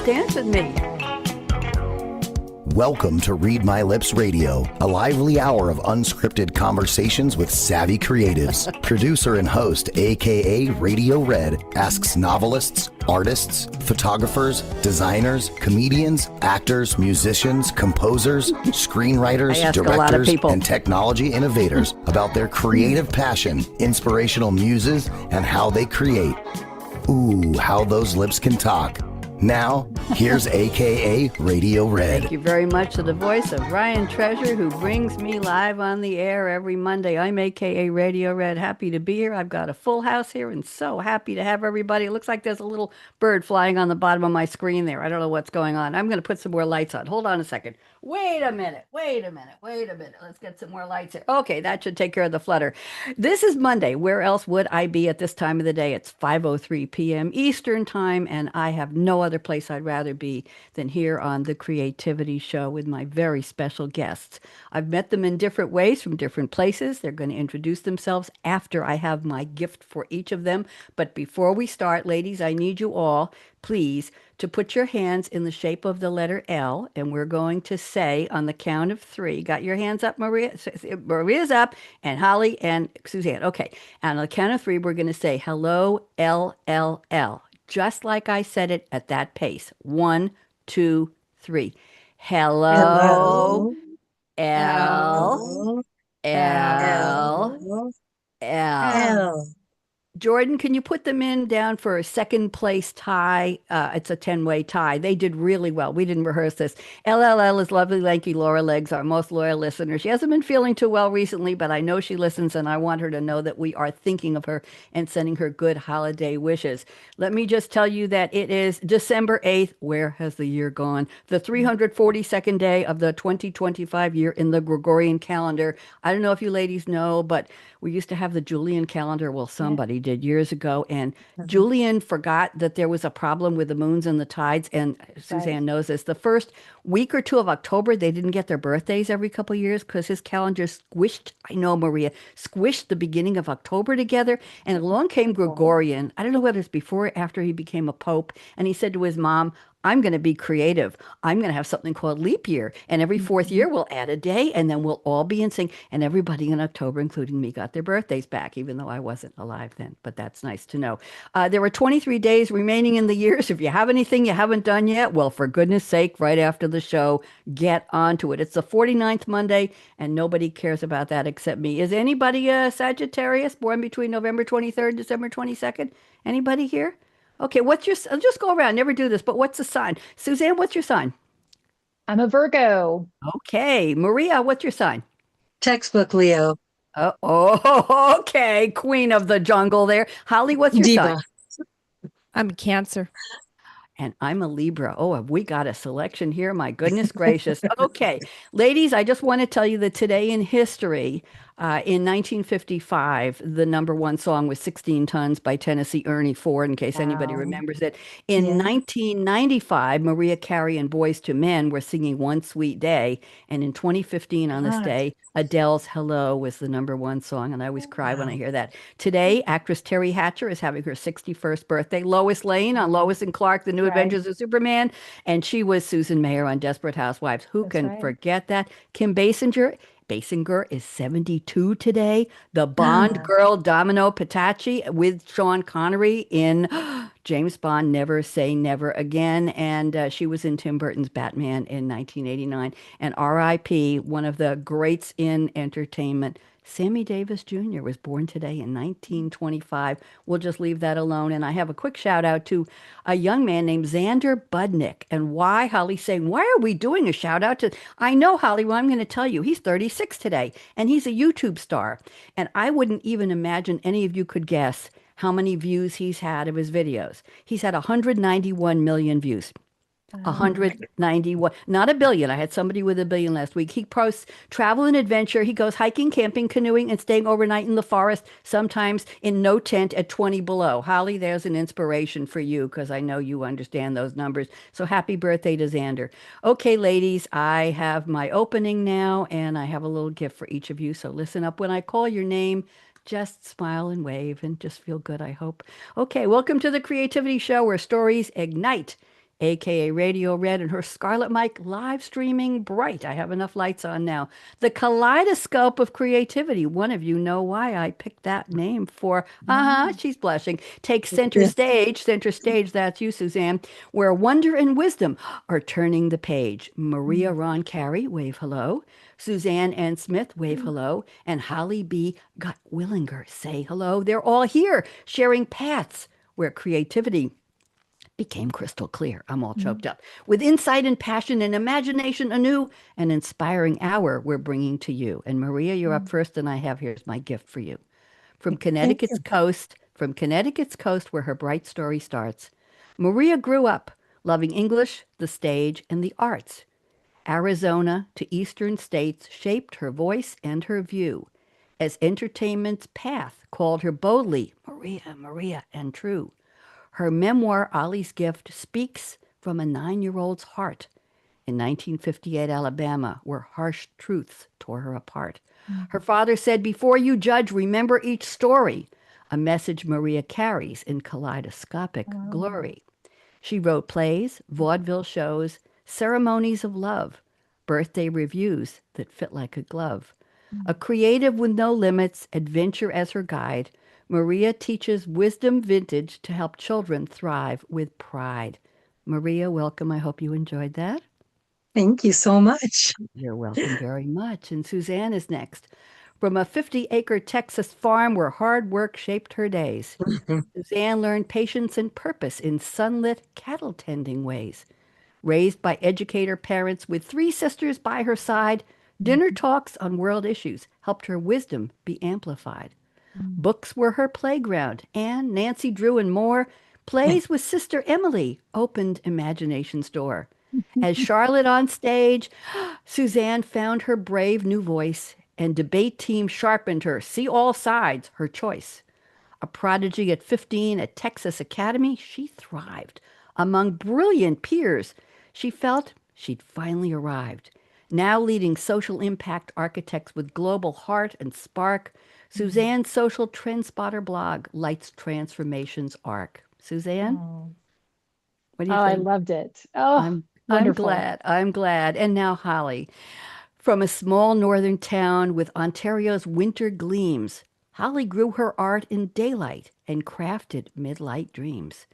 dance with me. Welcome to Read My Lips Radio, a lively hour of unscripted conversations with savvy creatives. Producer and host, akaRadioRed, asks novelists, artists, photographers, designers, comedians, actors, musicians, composers, screenwriters, directors, and technology innovators about their creative passion, inspirational muses, and how they create. Ooh, how those lips can talk. Now, here's akaRadioRed. Thank you very much to the voice of Ryan Treasure, who brings me live on the air every Monday. I'm akaRadioRed. Happy to be here. I've got a full house here and so happy to have everybody. It looks like there's a little bird flying on the bottom of my screen there. I don't know what's going on. I'm going to put some more lights on. Hold on a second. Wait a minute. Let's get some more lights here. Okay, that should take care of the flutter. This is Monday. Where else would I be at this time of the day? It's 5:03 p.m. Eastern Time, and I have no other place I'd rather be than here on the Creativity Show with my very special guests. I've met them in different ways from different places. They're going to introduce themselves after I have my gift for each of them. But before we start, ladies, I need you all, please, to put your hands in the shape of the letter L, and we're going to say on the count of three. Got your hands up, Maria? Maria's up, and Holly and Suzanne. Okay, and on the count of three, we're going to say hello, LLL, just like I said it at that pace. 1, 2, 3. Hello, L, L, L. Jordan, can you put them in down for a second place tie? It's a 10-way tie. They did really well. We didn't rehearse this. LLL is lovely, lanky Laura Legs, our most loyal listener. She hasn't been feeling too well recently, but I know she listens, and I want her to know that we are thinking of her and sending her good holiday wishes. Let me just tell you that it is December 8th. Where has the year gone? The 342nd day of the 2025 year in the Gregorian calendar. I don't know if you ladies know, but we used to have the Julian calendar. Well, somebody did years ago. And Julian forgot that there was a problem with the moons and the tides. And Suzanne knows this. The first week or two of October, they didn't get their birthdays every couple of years because his calendar squished, I know, Maria, squished the beginning of October together. And along came Gregorian. I don't know whether it's before or after he became a pope. And he said to his mom, I'm going to be creative. I'm going to have something called leap year. And every fourth year, we'll add a day, and then we'll all be in sync. And everybody in October, including me, got their birthdays back, even though I wasn't alive then. But that's nice to know. There were 23 days remaining in the years. If you have anything you haven't done yet, well, for goodness sake, right after the show, get onto it. It's the 49th Monday, and nobody cares about that except me. Is anybody a Sagittarius born between November 23rd and December 22nd? Anybody here? Okay, I'll just go around, never do this, but what's the sign? Suzanne, what's your sign? I'm a Virgo. Okay. Maria, what's your sign? Textbook Leo. Oh, okay. Queen of the jungle there. Holly, what's your sign? I'm a Cancer. And I'm a Libra. Oh, have we got a selection here? My goodness gracious. Okay. Ladies, I just want to tell you that today in history, in 1955, the number one song was 16 Tons by Tennessee Ernie Ford, in case anybody remembers it. In 1995, Mariah Carey and Boyz II Men were singing One Sweet Day. And in 2015, on this day, Adele's Hello was the number one song. And I always cry when I hear that. Today, actress Terry Hatcher is having her 61st birthday. Lois Lane on Lois and Clark, The New Adventures of Superman. And she was Susan Mayer on Desperate Housewives. Who can forget that? Kim Basinger is 72 today. The Bond girl, Domino Patacci, with Sean Connery in James Bond, Never Say Never Again. And she was in Tim Burton's Batman in 1989. And R.I.P., one of the greats in entertainment, Sammy Davis Jr. was born today in 1925. We'll just leave that alone. And I have a quick shout out to a young man named Xander Budnick. And why? Holly's saying, why are we doing a shout out to? I know, Holly, well, I'm going to tell you, he's 36 today and he's a YouTube star. And I wouldn't even imagine any of you could guess how many views he's had of his videos. He's had 191 million views. 191, not a billion. I had somebody with a billion last week. He posts travel and adventure. He goes hiking, camping, canoeing, and staying overnight in the forest, sometimes in no tent at 20 below. Holly, there's an inspiration for you because I know you understand those numbers. So happy birthday to Xander. Okay, ladies, I have my opening now, and I have a little gift for each of you. So listen up when I call your name. Just smile and wave and just feel good, I hope. Okay, welcome to the Creativity Show where stories ignite akaRadioRed, and her Scarlett Mic live streaming bright. I have enough lights on now. The Kaleidoscope of Creativity. One of you know why I picked that name for. She's blushing. Take center stage, that's you, Suzanne, where wonder and wisdom are turning the page. Maria Roncari, wave hello. Suzanne Ann Smith, wave hello. And Holly B. Gutwillinger, say hello. They're all here sharing paths where creativity became crystal clear. I'm all choked up. With insight and passion and imagination anew, an inspiring hour we're bringing to you. And Maria, you're up first, and here's my gift for you. From Connecticut's coast, where her bright story starts, Maria grew up loving English, the stage, and the arts. Arizona to eastern states shaped her voice and her view, as entertainment's path called her boldly Maria, Maria, and true. Her memoir, Ollie's Gift, speaks from a 9-year-old's heart in 1958 Alabama, where harsh truths tore her apart. Her father said, before you judge, remember each story, a message Maria carries in kaleidoscopic glory. She wrote plays, vaudeville shows, ceremonies of love, birthday reviews that fit like a glove. A creative with no limits, adventure as her guide, Maria teaches wisdom vintage to help children thrive with pride. Maria, welcome. I hope you enjoyed that. Thank you so much. You're welcome very much. And Suzanne is next. From a 50-acre Texas farm where hard work shaped her days, Suzanne learned patience and purpose in sunlit cattle tending ways. Raised by educator parents with 3 sisters by her side, dinner talks on world issues helped her wisdom be amplified. Books were her playground. Anne, Nancy Drew, and more. Plays with Sister Emily opened imagination's door. As Charlotte on stage, Suzanne found her brave new voice, and debate team sharpened her. See all sides, her choice. A prodigy at 15 at Texas Academy, she thrived. Among brilliant peers, she felt she'd finally arrived. Now leading social impact architects with global heart and spark, Suzanne's social trend spotter blog lights transformation's arc. Suzanne, what do you I think? loved it. Oh, I'm wonderful. glad. I'm glad. And now Holly, from a small northern town with Ontario's winter gleams, Holly grew her art in daylight and crafted midlight dreams.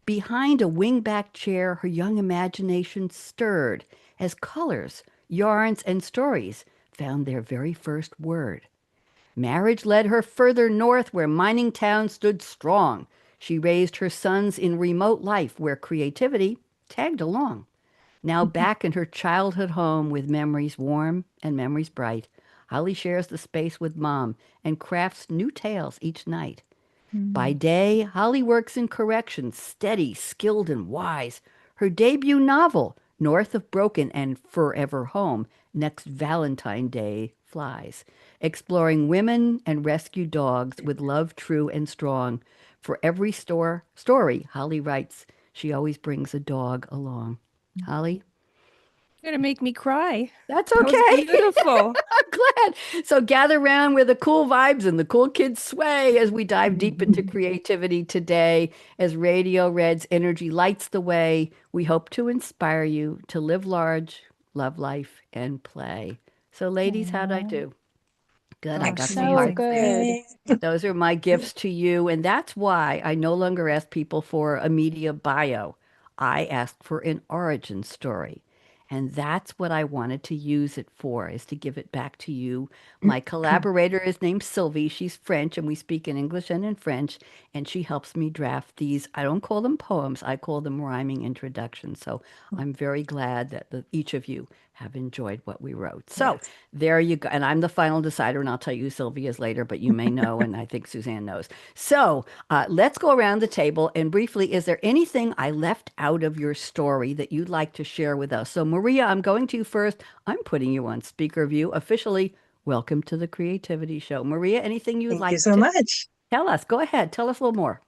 Behind a wingback chair, her young imagination stirred as colors, yarns, and stories found their very first word. Marriage led her further north where mining towns stood strong. She raised her sons in remote life where creativity tagged along. Now back in her childhood home with memories warm and memories bright, Holly shares the space with Mom and crafts new tales each night. By day, Holly works in corrections, steady, skilled, and wise. Her debut novel, North of Broken and Forever Home, next Valentine Day flies, exploring women and rescue dogs with love true and strong. For every story Holly writes, she always brings a dog along. Holly? You're gonna make me cry. That's That okay. was beautiful. I'm glad. So gather around where the cool vibes and the cool kids sway as we dive deep into creativity today. As Radio Red's energy lights the way, we hope to inspire you to live large, love life, and play. So ladies, how'd I do? Good. I Oh, got she's some So heart. amazing. good. Those are my gifts to you. And that's why I no longer ask people for a media bio. I ask for an origin story. And that's what I wanted to use it for, is to give it back to you. My collaborator is named Sylvie. She's French, and we speak in English and in French. And she helps me draft these. I don't call them poems. I call them rhyming introductions. So I'm very glad that each of you have enjoyed what we wrote. So there you go. And I'm the final decider, and I'll tell you who Sylvie is later, but you may know, and I think Suzanne knows. So let's go around the table. And briefly, is there anything I left out of your story that you'd like to share with us? So Maria, I'm going to you first. I'm putting you on speaker view officially. Welcome to the Creativity Show. Maria, anything you'd Thank like you so to much. tell us? Go ahead. Tell us a little more.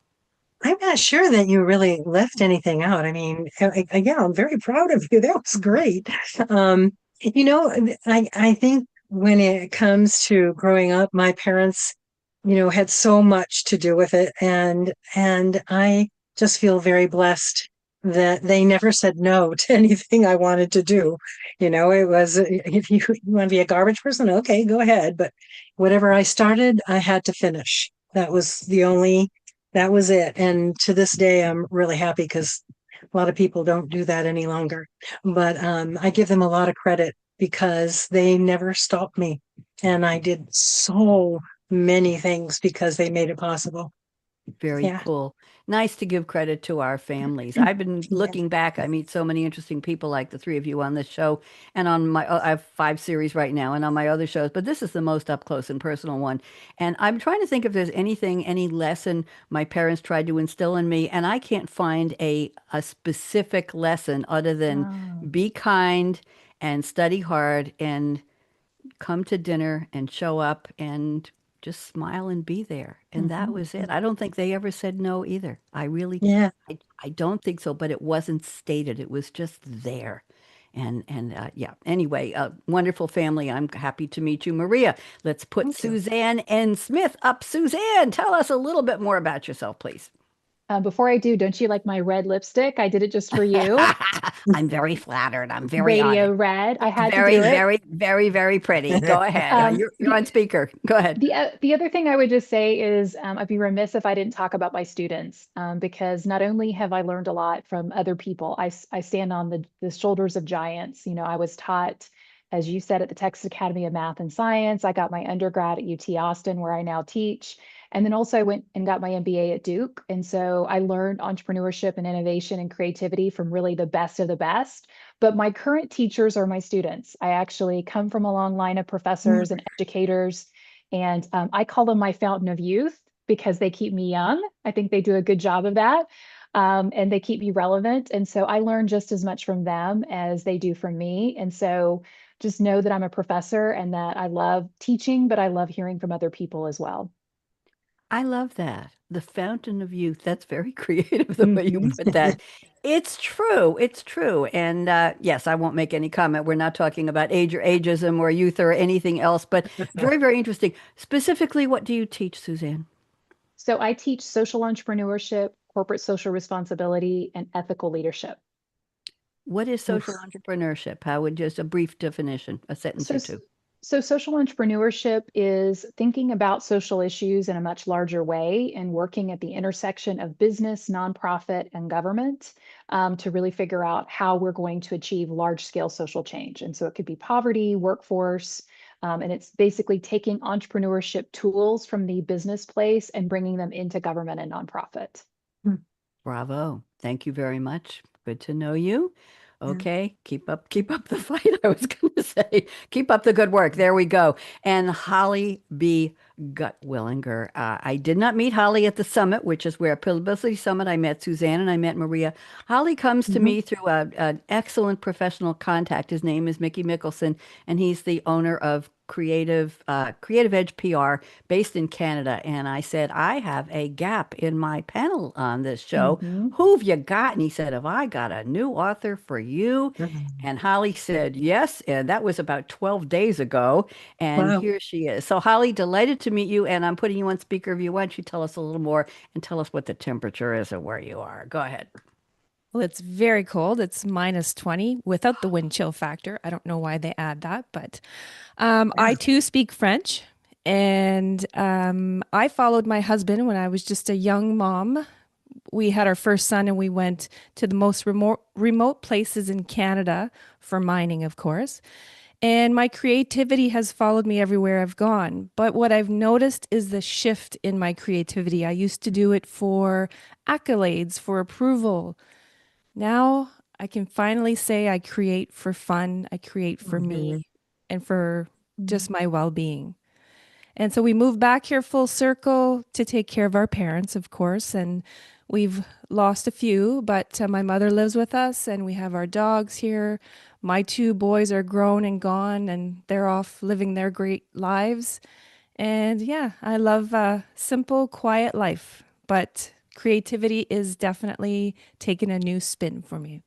I'm not sure that you really left anything out. I mean, again, I'm very proud of you. That was great. Um, I think when it comes to growing up, my parents, had so much to do with it, and I just feel very blessed that they never said no to anything I wanted to do. It was, if you want to be a garbage person, okay, go ahead. But whatever I started, I had to finish. That was it. And to this day, I'm really happy because a lot of people don't do that any longer. But I give them a lot of credit because they never stopped me. And I did so many things because they made it possible. Very Yeah. cool. Nice to give credit to our families. I've been Yeah. looking back. I meet so many interesting people like the three of you on this show and on my, I have 5 series right now and on my other shows, but this is the most up close and personal one. And I'm trying to think if there's anything, any lesson my parents tried to instill in me, and I can't find a specific lesson other than Oh. be kind and study hard and come to dinner and show up and just smile and be there. And that Mhm. was it. I don't think they ever said no either. Yeah. I don't think so, but it wasn't stated. It was just there. And yeah, anyway, wonderful family. I'm happy to meet you, Maria. Let's put Thank you. Suzanne and Smith up. Suzanne, tell us a little bit more about yourself, please. Before I do, don't you like my red lipstick? I did it just for you. I'm very flattered. I'm very honored. Radio red. I had to Very, do it. very, very, very pretty. Go ahead. You're The on speaker. Go ahead. the other thing I would just say is I'd be remiss if I didn't talk about my students because not only have I learned a lot from other people, I stand on the shoulders of giants. I was taught, as you said, at the Texas Academy of Math and Science. I got my undergrad at UT Austin, where I now teach. And then also I went and got my MBA at Duke. And so I learned entrepreneurship and innovation and creativity from really the best of the best. But my current teachers are my students. I actually come from a long line of professors and educators, and I call them my fountain of youth because they keep me young. I think they do a good job of that. And they keep me relevant. And so I learn just as much from them as they do from me. And so just know that I'm a professor and that I love teaching, but I love hearing from other people as well. I love that. The fountain of youth. That's very creative the way you Mhm. put that. It's true. It's true. And yes, I won't make any comment. We're not talking about age or ageism or youth or anything else, but very, very interesting. Specifically, what do you teach, Suzanne? So I teach social entrepreneurship, corporate social responsibility, and ethical leadership. What is social Oof. entrepreneurship? How would just a brief definition, a sentence So, or two? so social entrepreneurship is thinking about social issues in a much larger way and working at the intersection of business, nonprofit, and government to really figure out how we're going to achieve large scale social change. And so it could be poverty, workforce, and it's basically taking entrepreneurship tools from the business place and bringing them into government and nonprofit. Bravo. Thank you very much. Good to know you. Yeah. Okay, keep up the fight. I was going to say, keep up the good work. There we go. And Holly B. Gutwillinger. I did not meet Holly at the summit, which is where Publicity Summit. I met Suzanne and I met Maria. Holly comes to Mhm. me through an excellent professional contact. His name is Mickey Mickelson, and he's the owner of Creative Edge PR based in Canada. And I said, I have a gap in my panel on this show. Mhm. Who've you got? And he said, have I got a new author for you? Mhm. And Holly said, yes. And that was about 12 days ago. And Wow. here she is. So, Holly, delighted to meet you. And I'm putting you on speaker view. Why don't you tell us a little more and tell us what the temperature is and where you are? Go ahead. Well, it's very cold. It's -20 without the wind chill factor. I don't know why they add that, but I Yeah. too speak French. And I followed my husband when I was just a young mom. We had our first son and we went to the most remote places in Canada for mining, of course. And my creativity has followed me everywhere I've gone. But what I've noticed is the shift in my creativity. I used to do it for accolades, for approval. Now I can finally say I create for fun, I create for Mhm. me and for just my well being. And so we moved back here full circle to take care of our parents, of course. And we've lost a few, but my mother lives with us and we have our dogs here. My two boys are grown and gone and they're off living their great lives. And yeah, I love a simple, quiet life, but creativity is definitely taking a new spin for me.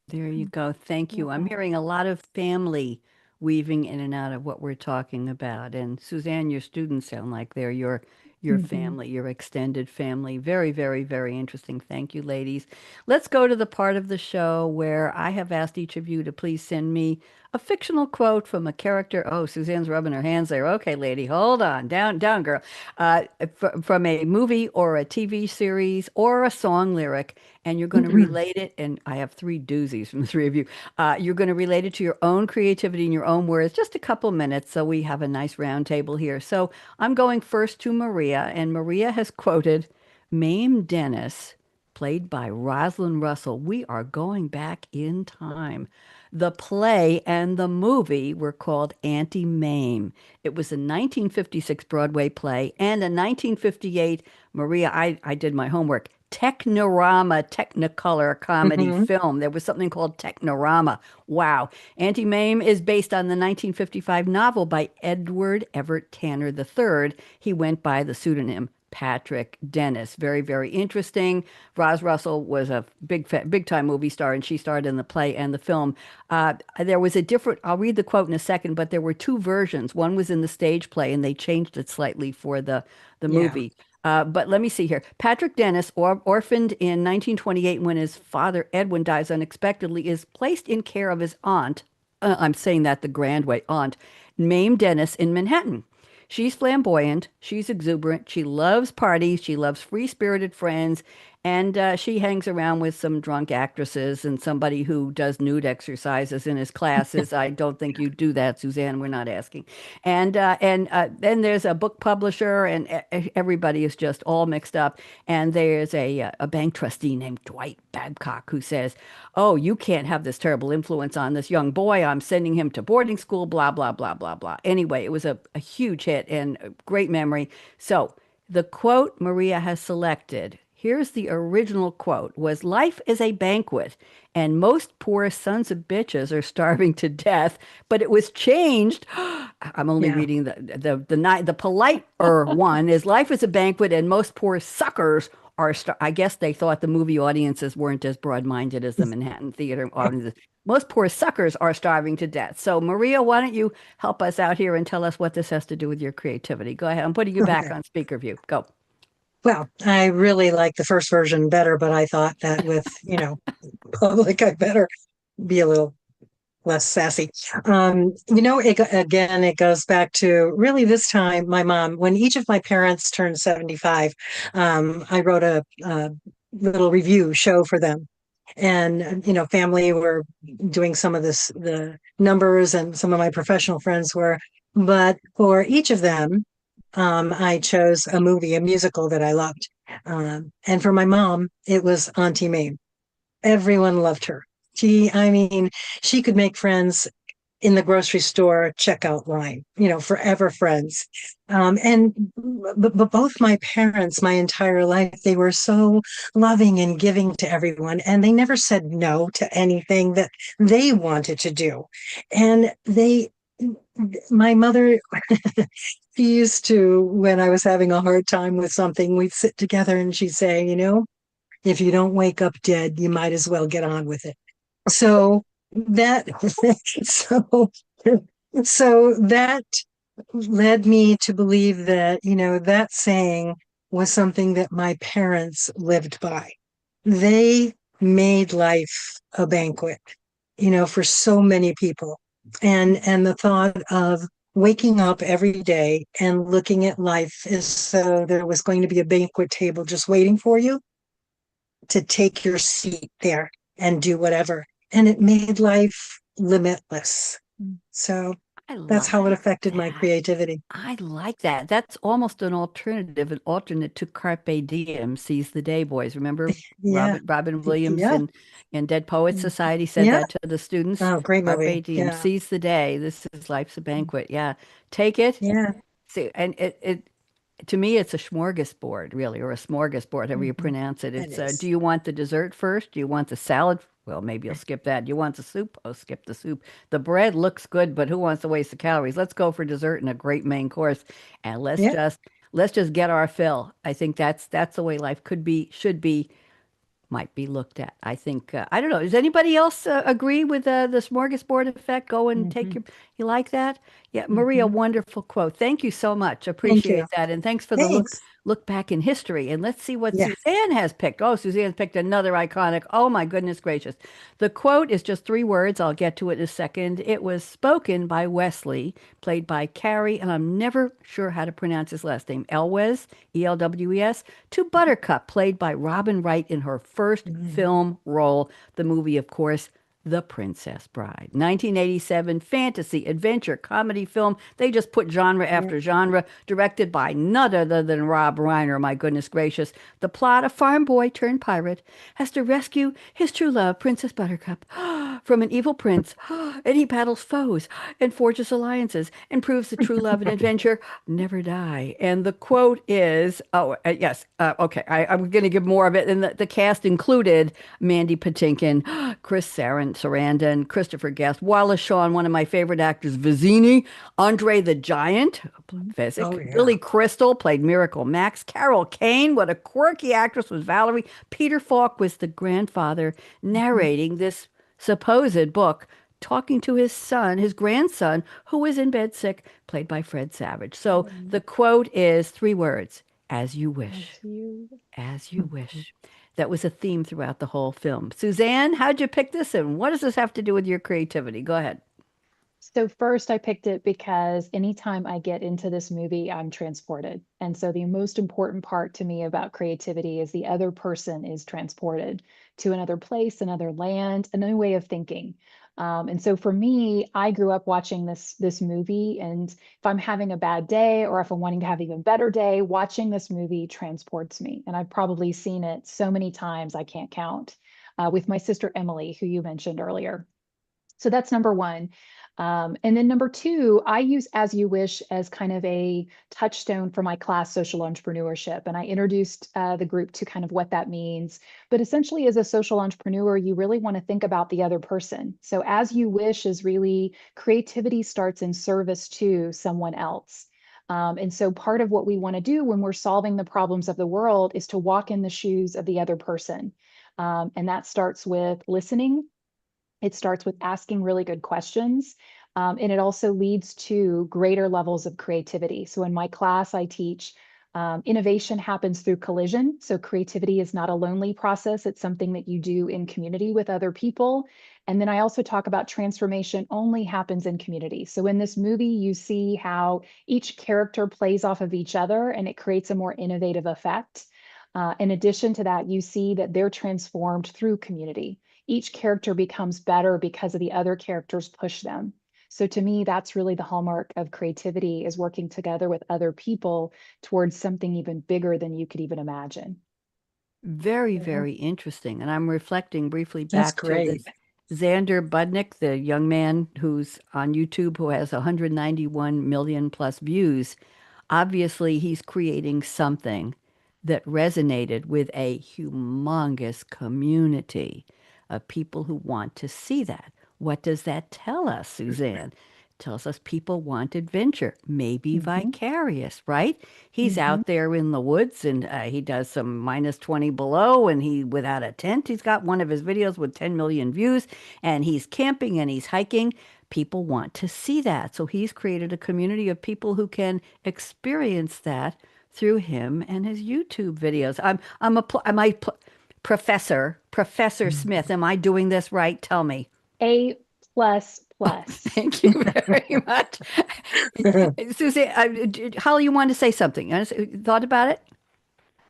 There you go. Thank you. I'm Wow. hearing a lot of family weaving in and out of what we're talking about. And Suzanne, your students sound like they're your Mhm. family, your extended family. Very, very, very interesting. Thank you, ladies. Let's go to the part of the show where I have asked each of you to please send me a fictional quote from a character. Oh, Suzanne's rubbing her hands there. Okay, lady, hold on. Down, down, girl. From a movie or a TV series or a song lyric, and you're going to relate it. And I have three doozies from the three of you. You're going to relate it to your own creativity in your own words, just a couple minutes. So we have a nice round table here. So I'm going first to Maria, and Maria has quoted Mame Dennis, played by Rosalind Russell. We are going back in time. The play and the movie were called Auntie Mame. It was a 1956 Broadway play and a 1958, Maria, I did my homework, Technorama Technicolor comedy Mhm. film. There was something called Technorama. Wow. Auntie Mame is based on the 1955 novel by Edward Everett Tanner III. He went by the pseudonym Patrick Dennis. Very, very interesting. Roz Russell was a big time movie star, and she starred in the play and the film. There was a different, I'll read the quote in a second, but there were two versions. One was in the stage play, and they changed it slightly for the Yeah. movie. But let me see here. Patrick Dennis, orphaned in 1928 when his father Edwin dies unexpectedly, is placed in care of his aunt. I'm saying that the grand way, aunt, Mame Dennis in Manhattan. She's flamboyant, she's exuberant, she loves parties, she loves free-spirited friends, and she hangs around with some drunk actresses and somebody who does nude exercises in his classes. I don't think you do that, Suzanne. We're not asking. And then there's a book publisher, and everybody is just all mixed up. And there's a bank trustee named Dwight Babcock who says, "Oh, you can't have this terrible influence on this young boy. I'm sending him to boarding school, blah, blah, blah, blah, blah." Anyway, it was a huge hit and a great memory. So the quote Maria has selected, here's the original quote, was "Life is a banquet, and most poor sons of bitches are starving to death." But it was changed. I'm only Yeah. reading the politer one is "Life is a banquet, and most poor suckers are I guess they thought the movie audiences weren't as broad-minded as the Manhattan theater audiences. Most poor suckers are starving to death. So Maria, why don't you help us out here and tell us what this has to do with your creativity? Go ahead. I'm putting you back Okay. on speaker view. Go. Well, I really like the first version better, but I thought that with, public, I better be a little less sassy. Again, it goes back to really this time, my mom, when each of my parents turned 75, I wrote a little review show for them. And, family were doing some of the numbers, and some of my professional friends were. But for each of them, I chose a movie, a musical that I loved. And for my mom, it was Auntie Mame. Everyone loved her. I mean, she could make friends in the grocery store checkout line, forever friends. But both my parents, my entire life, they were so loving and giving to everyone, and they never said no to anything that they wanted to do. And my mother, she used to, when I was having a hard time with something, we'd sit together and she'd say, if you don't wake up dead, you might as well get on with it. So that, so, so that led me to believe that, that saying was something that my parents lived by. They made life a banquet, for so many people. And the thought of waking up every day and looking at life as though there was going to be a banquet table just waiting for you to take your seat there and do whatever. And it made life limitless. So I that's how it like affected my that. creativity. I like that. That's almost an alternate to Carpe Diem, seize the day, boys. Remember Yeah. Robin Williams Yeah. in Dead Poets Society said Yeah. that to the students. Oh, great movie. Carpe Diem, Yeah. seize the day. This is life's a banquet. Yeah. Take it. Yeah. See, and it to me, it's a smorgasbord, really, or a smorgasbord, however you Mhm. pronounce it. It It's do is. you want the dessert first? Do you want the salad? Well, maybe you'll skip that. Do you want the soup? Oh, skip the soup. The bread looks good, but who wants to waste the calories? Let's go for dessert and a great main course, and Yeah. let's just get our fill. I think that's the way life could be, should be might be looked at. I think, I don't know. Does anybody else agree with the smorgasbord effect? Go and take Hmm. you like that? Yeah, Maria, Hmm. wonderful quote. Thank you so much. Thank you. Appreciate that. And thanks for the Thanks. look back in history. And let's see what Yeah. Suzanne has picked. Oh, Suzanne's picked another iconic. Oh my goodness gracious. The quote is just three words. I'll get to it in a second. It was spoken by Wesley, played by Carrie, and I'm never sure how to pronounce his last name. Elwes, Elwes, to Buttercup, played by Robin Wright in her first Mm. film role. The movie, of course, The Princess Bride. 1987 fantasy, adventure, comedy film. They just put genre Yeah. after genre, directed by none other than Rob Reiner, my goodness gracious. The plot, a farm boy turned pirate has to rescue his true love, Princess Buttercup, from an evil prince, and he battles foes and forges alliances and proves that true love and adventure never die. And the quote is, yes, okay, I'm going to give more of it. And the cast included Mandy Patinkin, Chris Sarandon, Christopher Guest, Wallace Shawn, one of my favorite actors, Vizzini, Andre the Giant, Oh, Fezzik, yeah. Billy Crystal played Miracle Max, Carol Kane, what a quirky actress was Valerie, Peter Falk was the grandfather Mhm. narrating this supposed book, talking to his son, his grandson, who was in bed sick, played by Fred Savage. So the quote is three words, as you As wish, you as you wish. That was a theme throughout the whole film. Suzanne, how'd you pick this and what does this have to do with your creativity? Go ahead. So first I picked it because anytime I get into this movie, I'm transported. And so the most important part to me about creativity is the other person is transported to another place, another land, a new way of thinking. And so for me, I grew up watching this movie, and if I'm having a bad day or if I'm wanting to have an even better day, watching this movie transports me. And I've probably seen it so many times I can't count. With my sister Emily, who you mentioned earlier. So that's number one. And then number two, I use As You Wish as kind of a touchstone for my class, Social Entrepreneurship. And I introduced the group to kind of what that means. But essentially, as a social entrepreneur, you really want to think about the other person. So As You Wish is really creativity starts in service to someone else. And so part of what we want to do when we're solving the problems of the world is to walk in the shoes of the other person. And that starts with listening. It starts with asking really good questions. And it also leads to greater levels of creativity. So in my class, I teach innovation happens through collision. So creativity is not a lonely process. It's something that you do in community with other people. And then I also talk about transformation only happens in community. So in this movie, you see how each character plays off of each other and it creates a more innovative effect. In addition to that, you see that they're transformed through community. Each character becomes better because of the other characters push them. So to me, that's really the hallmark of creativity is working together with other people towards something even bigger than you could even imagine. Very, Yeah. very interesting. And I'm reflecting briefly That's back to great. this Xander Budnick, the young man who's on YouTube who has 191 million plus views. Obviously, he's creating something that resonated with a humongous community of people who want to see that. What does that tell us, Suzanne? Tells us people want adventure, maybe Hmm. vicarious, right? He's Hmm. out there in the woods and he does some minus 20 below and he without a tent. He's got one of his videos with 10 million views and he's camping and he's hiking. People want to see that. So he's created a community of people who can experience that through him and his YouTube videos. Am I Professor Smith? Am I doing this right? Tell me. A plus plus. Thank you very much. Susie, Holly, you wanted to say something. Thought about it?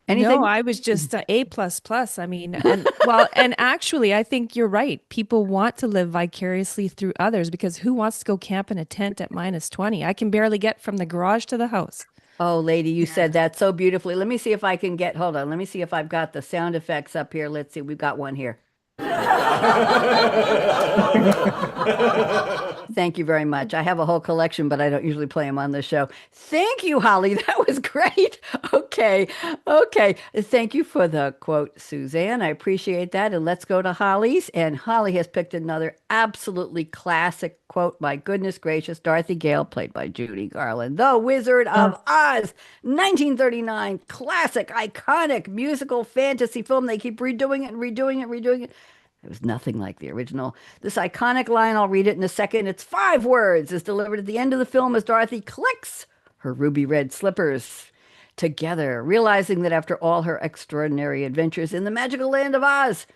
No, Anything? I was just A plus plus. I mean, and well, and actually, I think you're right. People want to live vicariously through others because who wants to go camp in a tent at minus 20? I can barely get from the garage to the house. Oh, lady, you Yeah. said that so beautifully. Let me see if I can hold on. Let me see if I've got the sound effects up here. Let's see. We've got one here. Thank you very much. I have a whole collection, but I don't usually play them on the show. Thank you, Holly. That was great. Okay. Okay. Thank you for the quote, Suzanne. I appreciate that. And let's go to Holly's. And Holly has picked another absolutely classic quote. My goodness gracious. Dorothy Gale, played by Judy Garland, The Wizard of Oz, 1939. Classic, iconic musical fantasy film. They keep redoing it and redoing it, redoing it. It was nothing like the original. This iconic line, I'll read it in a second. It's 5 words, is delivered at the end of the film as Dorothy clicks her ruby red slippers together, realizing that after all her extraordinary adventures in the magical land of Oz,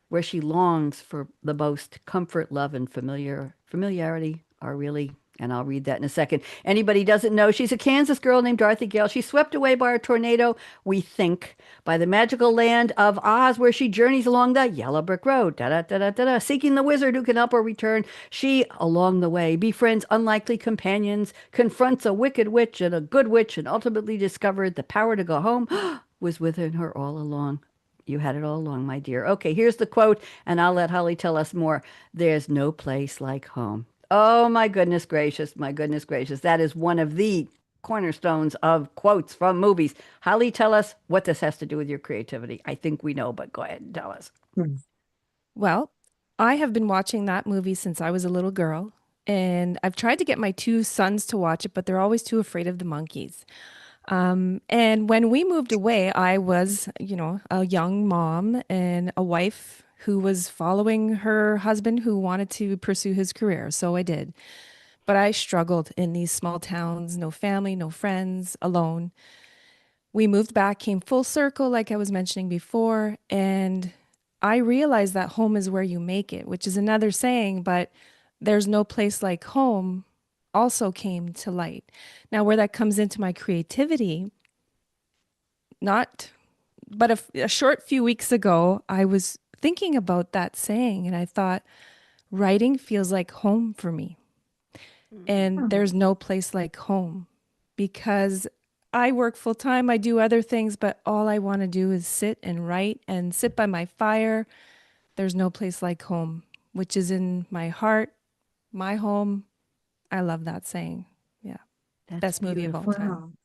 where she longs for the most comfort, love, and familiarity are really, and I'll read that in a second. Anybody doesn't know, she's a Kansas girl named Dorothy Gale. She's swept away by a tornado, we think, by the magical land of Oz, where she journeys along the yellow brick road, da-da-da-da-da-da, seeking the wizard who can help her return. She, along the way, befriends unlikely companions, confronts a wicked witch and a good witch, and ultimately discovered the power to go home was within her all along. You had it all along, my dear. Okay, here's the quote, and I'll let Holly tell us more. There's no place like home. Oh, my goodness gracious, my goodness gracious. That is one of the cornerstones of quotes from movies. Holly, tell us what this has to do with your creativity. I think we know, but go ahead and tell us. Well, I have been watching that movie since I was a little girl, and I've tried to get my 2 sons to watch it, but they're always too afraid of the monkeys. And when we moved away, I was, a young mom and a wife who was following her husband who wanted to pursue his career. So I did. But I struggled in these small towns, no family, no friends, alone. We moved back, came full circle, like I was mentioning before. And I realized that home is where you make it, which is another saying, but there's no place like home also came to light. Now, where that comes into my creativity, not, but a short few weeks ago, I was thinking about that saying and I thought, writing feels like home for me. And there's no place like home because I work full time. I do other things, but all I want to do is sit and write and sit by my fire. There's no place like home, which is in my heart, my home. I love that saying. Yeah. That's Best movie of all time.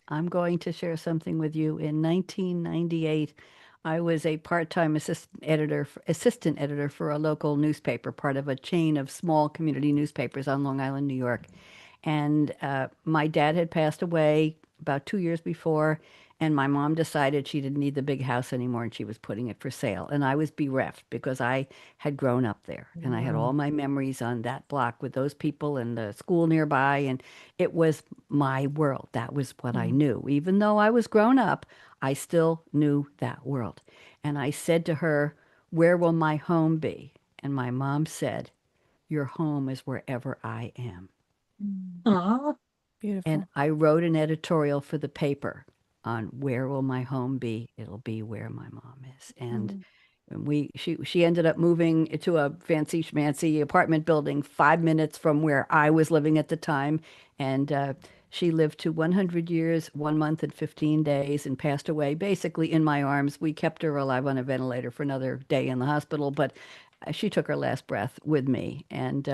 I'm going to share something with you. In 1998, I was a part-time assistant editor for a local newspaper, part of a chain of small community newspapers on Long Island, New York. And my dad had passed away about 2 years before, and my mom decided she didn't need the big house anymore, and she was putting it for sale. And I was bereft because I had grown up there, and I had all my memories on that block with those people and the school nearby, and it was my world. That was what I knew. Even though I was grown up, I still knew that world. And I said to her, "Where will my home be?" And my mom said, "Your home is wherever I am." Aw. Beautiful. And I wrote an editorial for the paper on where will my home be? It'll be where my mom is. And she ended up moving to a fancy schmancy apartment building 5 minutes from where I was living at the time. And she lived to 100 years, 1 month and 15 days and passed away basically in my arms. We kept her alive on a ventilator for another day in the hospital, but she took her last breath with me. And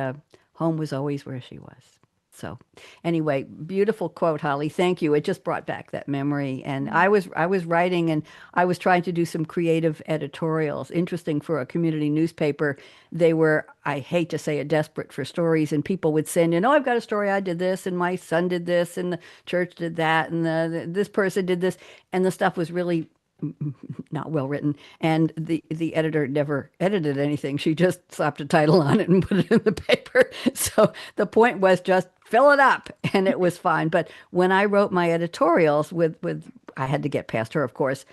home was always where she was. So anyway, beautiful quote, Holly. Thank you. It just brought back that memory. And I was writing and I was trying to do some creative editorials. Interesting for a community newspaper. They were, I hate to say it, desperate for stories. And people would send in, "Oh, I've got a story. I did this and my son did this and the church did that and this person did this." And the stuff was really not well written, and the editor never edited anything. She just slapped a title on it and put it in the paper. So the point was just fill it up, and it was fine. But when I wrote my editorials with I had to get past her, of course.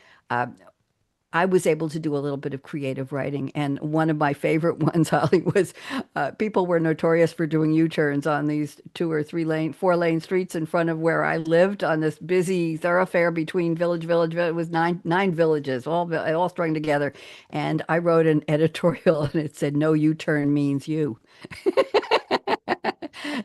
I was able to do a little bit of creative writing. And one of my favorite ones, Holly, was people were notorious for doing U-turns on these 4-lane streets in front of where I lived on this busy thoroughfare between village. It was nine villages, all strung together. And I wrote an editorial and it said, "No U-turn means you."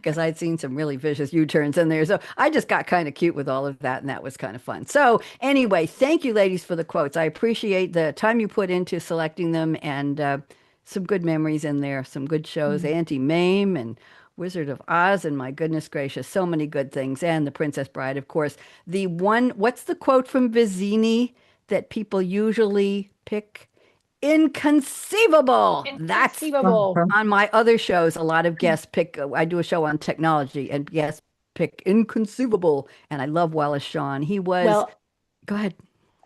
because I'd seen some really vicious U-turns in there. So I just got kind of cute with all of that, and that was kind of fun. So anyway, thank you, ladies, for the quotes. I appreciate the time you put into selecting them, and some good memories in there, some good shows, Auntie Mame and Wizard of Oz, and my goodness gracious, so many good things. And The Princess Bride, of course. The one, what's the quote from Vizzini that people usually pick? Inconceivable. That's Inconceivable. on my other shows. A lot of guests pick, I do a show on technology, and guests pick Inconceivable. And I love Wallace Shawn. He was, Well, go ahead.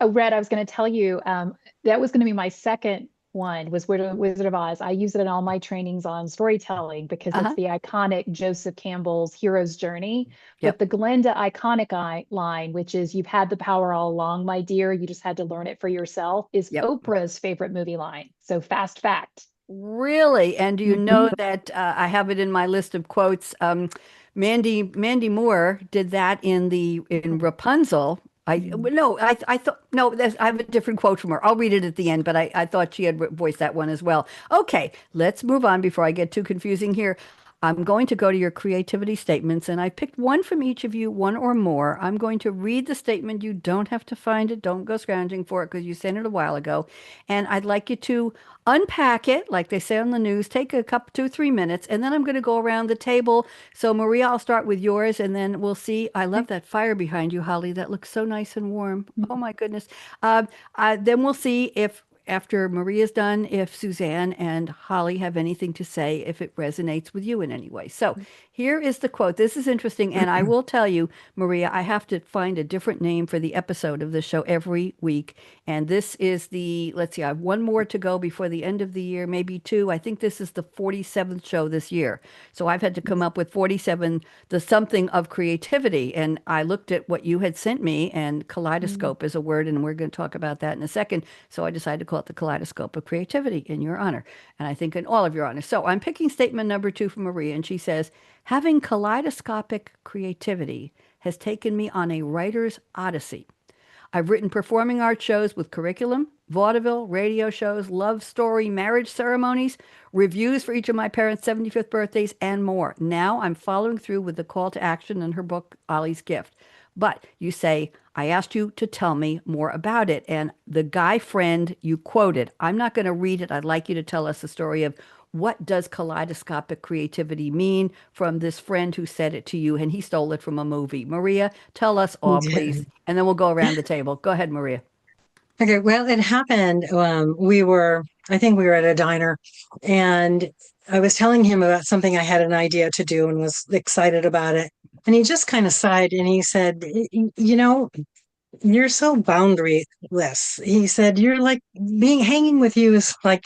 Red, I was going to tell you, that was going to be my second one, was Wizard of Oz. I use it in all my trainings on storytelling because it's Uh-huh. the iconic Joseph Campbell's hero's journey. But Yep. the Glinda iconic line, which is "You've had the power all along, my dear. You just had to learn it for yourself," is Yep. Oprah's favorite movie line. So fast fact. Really? And do you know that I have it in my list of quotes? Mandy Moore did that in Rapunzel. I thought no, I have a different quote from her. I'll read it at the end, but I thought she had voiced that one as well. Okay, let's move on before I get too confusing here. I'm going to go to your creativity statements, and I picked one from each of you, one or more. I'm going to read the statement. You don't have to find it. Don't go scrounging for it because you sent it a while ago. And I'd like you to unpack it, like they say on the news. Take a couple, 2, 3 minutes, and then I'm going to go around the table. So, Maria, I'll start with yours, and then we'll see. I love that fire behind you, Holly. That looks so nice and warm. Oh, my goodness. Then we'll see if after Maria's done, if Suzanne and Holly have anything to say, if it resonates with you in any way. So here is the quote. This is interesting. And I will tell you, Maria, I have to find a different name for the episode of the show every week. And this is let's see, I have one more to go before the end of the year, maybe two. I think this is the 47th show this year. So I've had to come up with 47, the something of creativity. And I looked at what you had sent me, and kaleidoscope is a word, and we're going to talk about that in a second. So I decided to call it the Kaleidoscope of Creativity in your honor, and I think in all of your honor. So I'm picking statement number 2 from Maria, and she says, having kaleidoscopic creativity has taken me on a writer's odyssey. I've written performing arts shows with curriculum, vaudeville, radio shows, love story, marriage ceremonies, reviews for each of my parents' 75th birthdays, and more. Now I'm following through with the call to action in her book, Ollie's Gift. But you say, I asked you to tell me more about it. And the guy friend you quoted, I'm not going to read it. I'd like you to tell us the story of what does kaleidoscopic creativity mean from this friend who said it to you, and he stole it from a movie. Maria, tell us all, please, and then we'll go around the table. Go ahead, Maria. Okay, well, it happened. I think we were at a diner, and I was telling him about something I had an idea to do and was excited about it. And he just kind of sighed and he said, You know, you're so boundaryless. He said, You're like hanging with you is like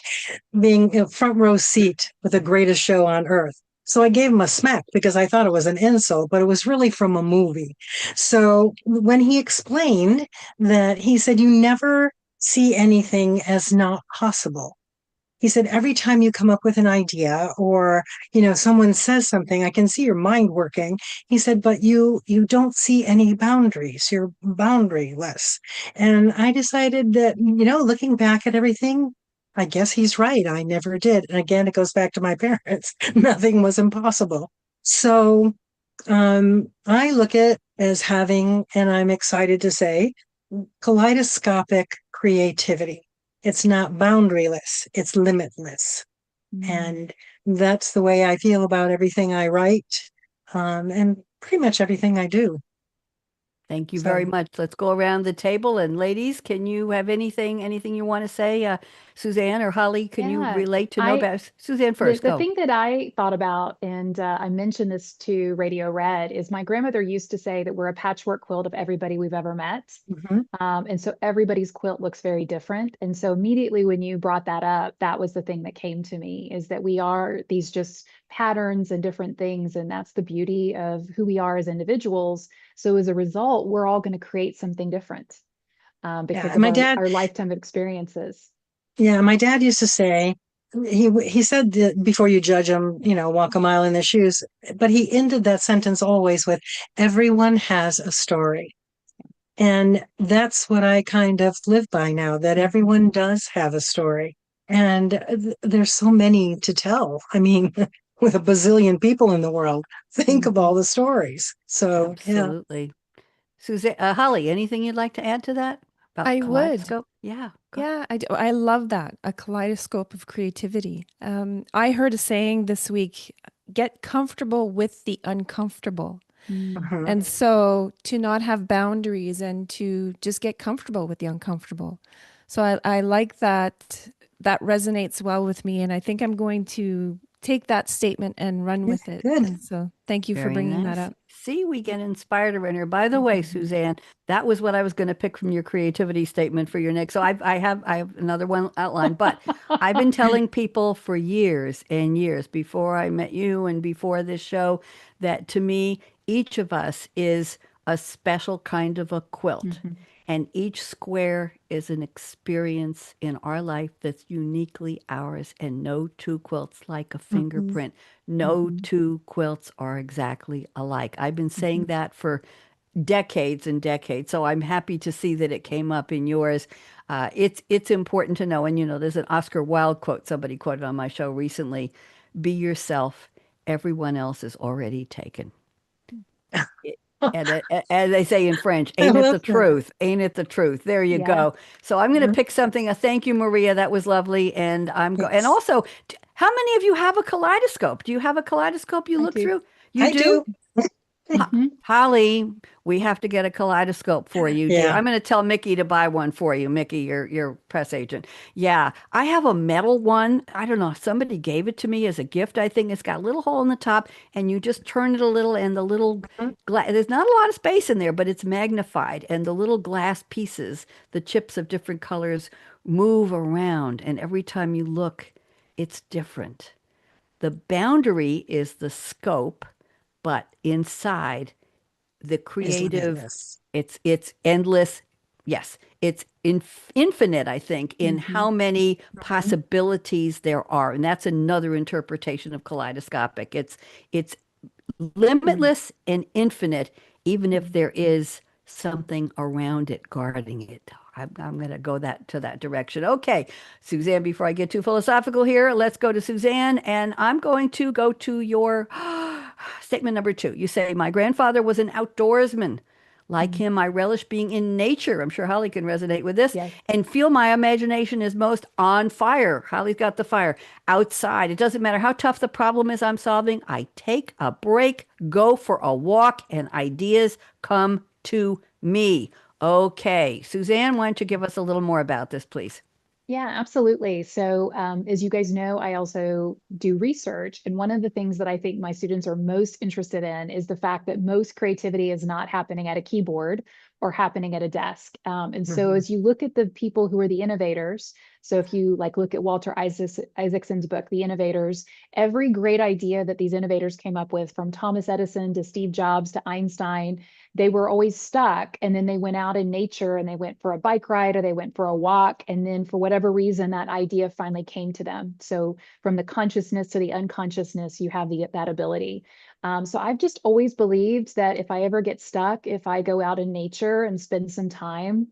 being a front row seat with the greatest show on earth. So I gave him a smack because I thought it was an insult, but it was really from a movie. So when he explained that, he said, You never see anything as not possible. He said, every time you come up with an idea or, someone says something, I can see your mind working. He said, but you don't see any boundaries. You're boundaryless. And I decided that, looking back at everything, I guess he's right. I never did. And again, it goes back to my parents. Nothing was impossible. So I look at as having, and I'm excited to say, kaleidoscopic creativity. It's not boundaryless, it's limitless. And that's the way I feel about everything I write, and pretty much everything I do. Thank you very much. Let's go around the table. And ladies, can you have anything you want to say? Suzanne or Holly, can you Yeah, relate to know about Suzanne the, first? the Go. thing that I thought about, and I mentioned this to Radio Red, is my grandmother used to say that we're a patchwork quilt of everybody we've ever met. And so everybody's quilt looks very different. And so immediately when you brought that up, that was the thing that came to me, is that we are these just patterns and different things. And that's the beauty of who we are as individuals. So as a result, we're all going to create something different because of our lifetime of experiences. Yeah, my dad used to say, he said that before you judge them, walk a mile in their shoes. But he ended that sentence always with, everyone has a story. And that's what I kind of live by now, that everyone does have a story. And there's so many to tell. I mean, with a bazillion people in the world. Think of Mhm. all the stories. So, yeah. Absolutely. Suzanne, Holly, anything you'd like to add to that about I would. kaleidoscope? Yeah, go. Yeah, I do. I love that. A kaleidoscope of creativity. I heard a saying this week, get comfortable with the uncomfortable. Mm. Mhm. And so to not have boundaries and to just get comfortable with the uncomfortable. So I like that. That resonates well with me. And I think I'm going to take that statement and run Yeah, with it. good. And so thank you for Very bringing that nice. up. See, we get inspired around here. By the way, Suzanne, that was what I was going to pick from your creativity statement for your next. So I have another one outlined, but I've been telling people for years and years before I met you and before this show that to me, each of us is a special kind of a quilt. Mhm. And each square is an experience in our life that's uniquely ours, and no two quilts like a Mhm. fingerprint. No Mhm. two quilts are exactly alike. I've been saying Mhm. that for decades and decades, so I'm happy to see that it came up in yours. It's important to know, and there's an Oscar Wilde quote somebody quoted on my show recently: "Be yourself. Everyone else is already taken." It- as they say in French, I ain't it love the that. truth? Ain't it the truth? There you Yeah. go. So I'm going to Yeah. pick something. Thank you, Maria. That was lovely. And and Yes, also, how many of you have a kaleidoscope? Do you have a kaleidoscope you I look do. through? You I do? do. Mhm. Holly, we have to get a kaleidoscope for you, dear. Yeah. I'm going to tell Mickey to buy one for you, Mickey, your press agent. Yeah, I have a metal one. I don't know. Somebody gave it to me as a gift. I think it's got a little hole in the top, and you just turn it a little, and the little glass. There's not a lot of space in there, but it's magnified, and the little glass pieces, the chips of different colors, move around, and every time you look, it's different. The boundary is the scope, but inside the Is creative, limitless. it's endless. Yes, it's infinite, I think, in Mhm. how many Mhm. possibilities there are. And that's another interpretation of kaleidoscopic. It's limitless and infinite, even if there is something around it guarding it. I'm going to go that direction. Okay, Suzanne, before I get too philosophical here, let's go to Suzanne, and I'm going to go to your statement number 2. You say, my grandfather was an outdoorsman. Like Mhm. him, I relish being in nature. I'm sure Holly can resonate with this Yes. and feel my imagination is most on fire. Holly's got the fire outside. It doesn't matter how tough the problem is I'm solving. I take a break, go for a walk, and ideas come to me. Okay. Suzanne, why don't you give us a little more about this, please? Yeah, absolutely. So, as you guys know, I also do research. And one of the things that I think my students are most interested in is the fact that most creativity is not happening at a keyboard or happening at a desk. And so, Mhm. as you look at the people who are the innovators, so if you like look at Isaacson's book, The Innovators, every great idea that these innovators came up with, from Thomas Edison to Steve Jobs to Einstein, they were always stuck, and then they went out in nature and they went for a bike ride or they went for a walk, and then for whatever reason that idea finally came to them. So from the consciousness to the unconsciousness, you have that ability. So I've just always believed that if I ever get stuck, if I go out in nature and spend some time,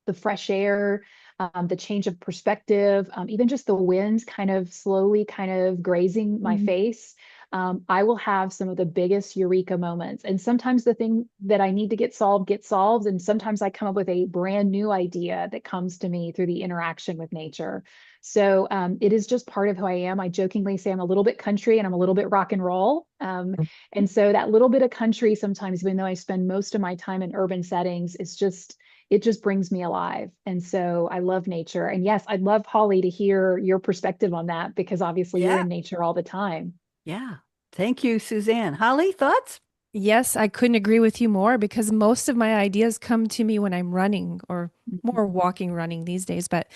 the fresh air, the change of perspective, even just the wind kind of slowly kind of grazing my face, I will have some of the biggest eureka moments. And sometimes the thing that I need to get solved gets solved. And sometimes I come up with a brand new idea that comes to me through the interaction with nature. So it is just part of who I am. I jokingly say I'm a little bit country and I'm a little bit rock and roll. And so that little bit of country sometimes, even though I spend most of my time in urban settings, it just brings me alive. And so I love nature. And yes, I'd love, Holly, to hear your perspective on that because obviously you're Yeah. in nature all the time. Yeah. Thank you, Suzanne. Holly, thoughts? Yes, I couldn't agree with you more because most of my ideas come to me when I'm running or more walking, running these days, but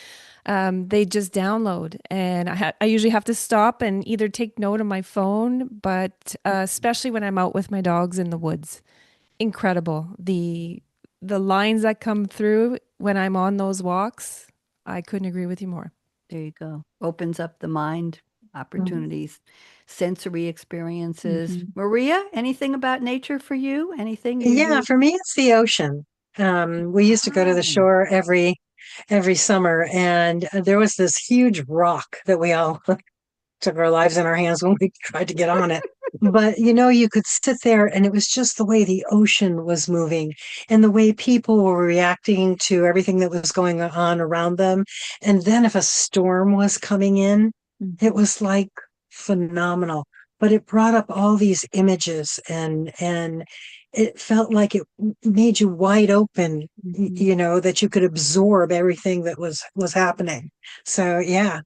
they just download. And I usually have to stop and either take note on my phone, but especially when I'm out with my dogs in the woods. Incredible. The lines that come through when I'm on those walks, I couldn't agree with you more. There you go. Opens up the mind, Mhm. opportunities, sensory experiences. Mhm. Maria, anything about nature for you? Anything you Yeah, do? for me, it's the ocean. We used to go to the Oh, shore every summer, and there was this huge rock that we all took our lives in our hands when we tried to get on it. But you could sit there and it was just the way the ocean was moving and the way people were reacting to everything that was going on around them. And then if a storm was coming in, it was like phenomenal. But it brought up all these images and it felt like it made you wide open, that you could absorb everything that was happening. So yeah,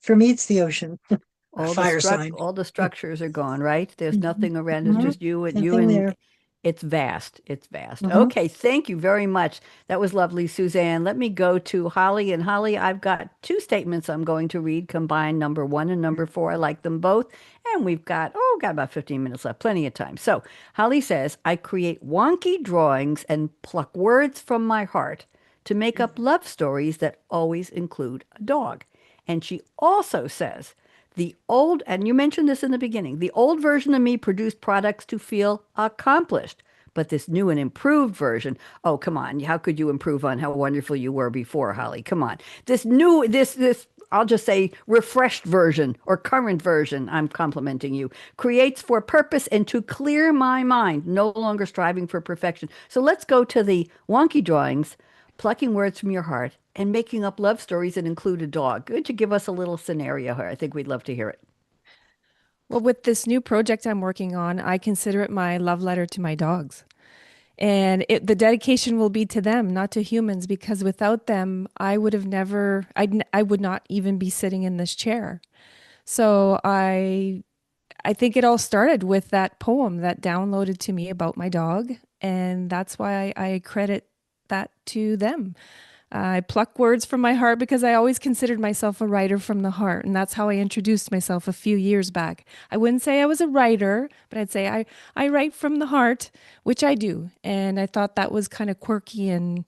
for me, it's the ocean, a fire sign. All the structures are gone, right? There's Mhm. nothing around. It's Mhm. just you and Nothing there. it's vast. It's vast. Mhm. Okay, thank you very much. That was lovely, Suzanne. Let me go to Holly. And Holly, I've got two statements I'm going to read, combined number one and number four. I like them both. And we've got about 15 minutes left, plenty of time. So Holly says, I create wonky drawings and pluck words from my heart to make up love stories that always include a dog. And she also says, and you mentioned this in the beginning, the old version of me produced products to feel accomplished. But this new and improved version, oh, come on. How could you improve on how wonderful you were before, Holly? Come on. I'll just say refreshed version or current version, I'm complimenting you, creates for purpose and to clear my mind, no longer striving for perfection. So let's go to the wonky drawings, plucking words from your heart, and making up love stories that include a dog. Could you give us a little scenario here? I think we'd love to hear it. Well, with this new project I'm working on, I consider it my love letter to my dogs. And the dedication will be to them, not to humans, because without them, I would have never, I would not even be sitting in this chair. So I think it all started with that poem that downloaded to me about my dog, and that's why I credit that to them. I pluck words from my heart because I always considered myself a writer from the heart, and that's how I introduced myself a few years back. I wouldn't say I was a writer, but I'd say I write from the heart, which I do. And I thought that was kind of quirky and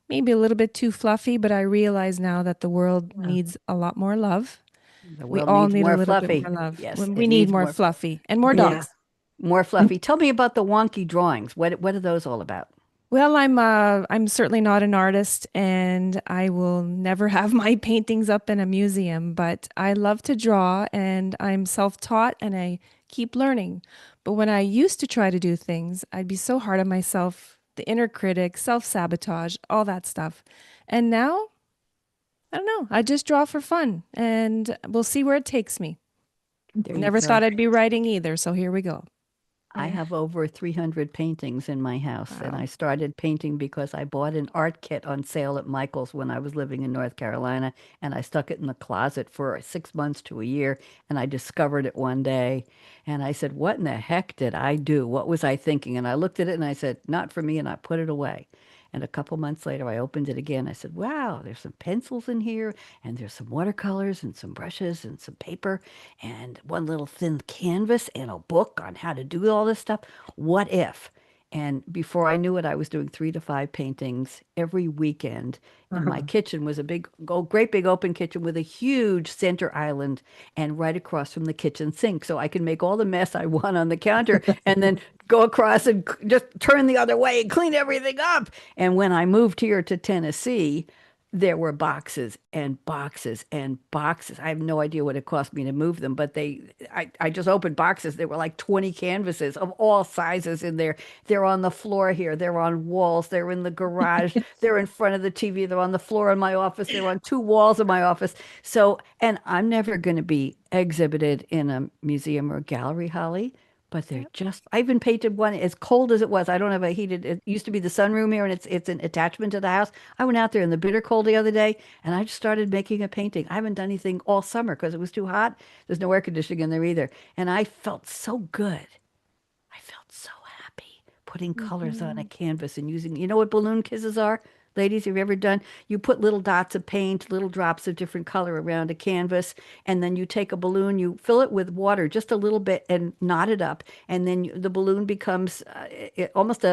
maybe a little bit too fluffy, but I realize now that the world Yeah. needs a lot more love. The We world all needs need a more little bit fluffy. more love. Yes, We it need needs more more fluffy and more Yeah. dogs. more fluffy. Tell me about the wonky drawings. What are those all about? Well, I'm certainly not an artist and I will never have my paintings up in a museum, but I love to draw and I'm self-taught and I keep learning. But when I used to try to do things, I'd be so hard on myself, the inner critic, self-sabotage, all that stuff. And now, I don't know, I just draw for fun and we'll see where it takes me. There you Never go. thought I'd be writing either, so here we go. I Yeah. have over 300 paintings in my house, and Wow. I started painting because I bought an art kit on sale at Michael's when I was living in North Carolina, and I stuck it in the closet for 6 months to a year, and I discovered it one day, and I said, "What in the heck did I do? What was I thinking?" And I looked at it and I said, "Not for me," and I put it away. And a couple months later, I opened it again. I said, "Wow, there's some pencils in here, and there's some watercolors and some brushes and some paper and one little thin canvas and a book on how to do all this stuff. What if?" And before I knew it, I was doing 3 to 5 paintings every weekend. And my Uh-huh. kitchen was great big open kitchen with a huge center island and right across from the kitchen sink. So I can make all the mess I want on the counter and then go across and just turn the other way and clean everything up. And when I moved here to Tennessee, there were boxes and boxes and boxes. I have no idea what it cost me to move them, but I just opened boxes. There were like 20 canvases of all sizes in there. They're on the floor here. They're on walls. They're in the garage. They're in front of the TV. They're on the floor in my office. They're on 2 walls of my office. So, and I'm never going to be exhibited in a museum or gallery, Holly. But they're just, I even painted one as cold as it was. I don't have a heated, it used to be the sunroom here and it's an attachment to the house. I went out there in the bitter cold the other day and I just started making a painting. I haven't done anything all summer because it was too hot. There's no air conditioning in there either. And I felt so good. I felt so happy putting colors on a Mhm. canvas and using, you know what balloon kisses are? Ladies, have you ever done? You put little dots of paint, little drops of different color around a canvas, and then you take a balloon, you fill it with water just a little bit and knot it up, and then the balloon becomes almost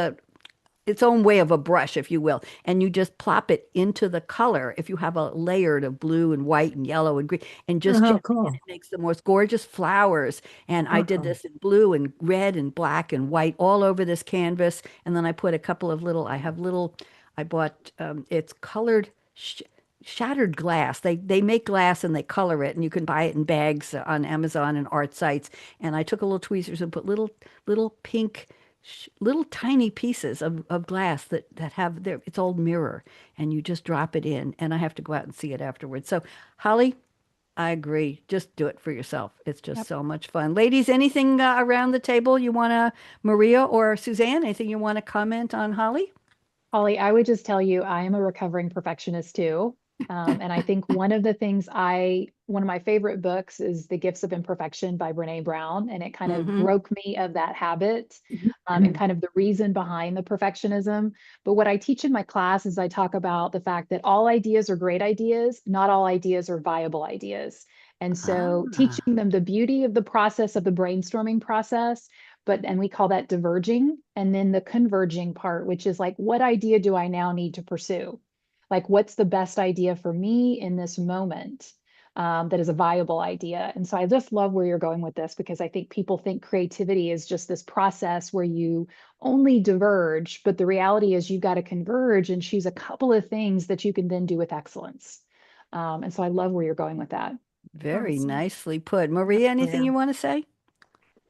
its own way of a brush, if you will, and you just plop it into the color. If you have a layered of blue and white and yellow and green, and just Oh, gently, and cool. it makes the most gorgeous flowers. And I did Uh-huh. this in blue and red and black and white all over this canvas. And then I put a couple of little, I have little, I bought, it's colored. shattered glass. They make glass and they color it, and you can buy it in bags on Amazon and art sites. And I took a little tweezers and put little pink, little tiny pieces of glass that have their its old mirror, and you just drop it in. And I have to go out and see it afterwards. So, Holly, I agree. Just do it for yourself. It's just Yep. so much fun. Ladies, anything around the table you want to, Maria or Suzanne, anything you want to comment on Holly? Holly, I would just tell you, I am a recovering perfectionist too. And I think one of my favorite books is The Gifts of Imperfection by Brene Brown. And it kind of Mm-hmm. broke me of that habit and kind of the reason behind the perfectionism. But what I teach in my class is I talk about the fact that all ideas are great ideas, not all ideas are viable ideas. And so Ah, teaching them the beauty of the process of the brainstorming process, and we call that diverging. And then the converging part, which is like, what idea do I now need to pursue? Like, what's the best idea for me in this moment that is a viable idea? And so I just love where you're going with this, because I think people think creativity is just this process where you only diverge, but the reality is you've got to converge and choose a couple of things that you can then do with excellence. And so I love where you're going with that. very Awesome. nicely put. Maria, anything Yeah. you want to say?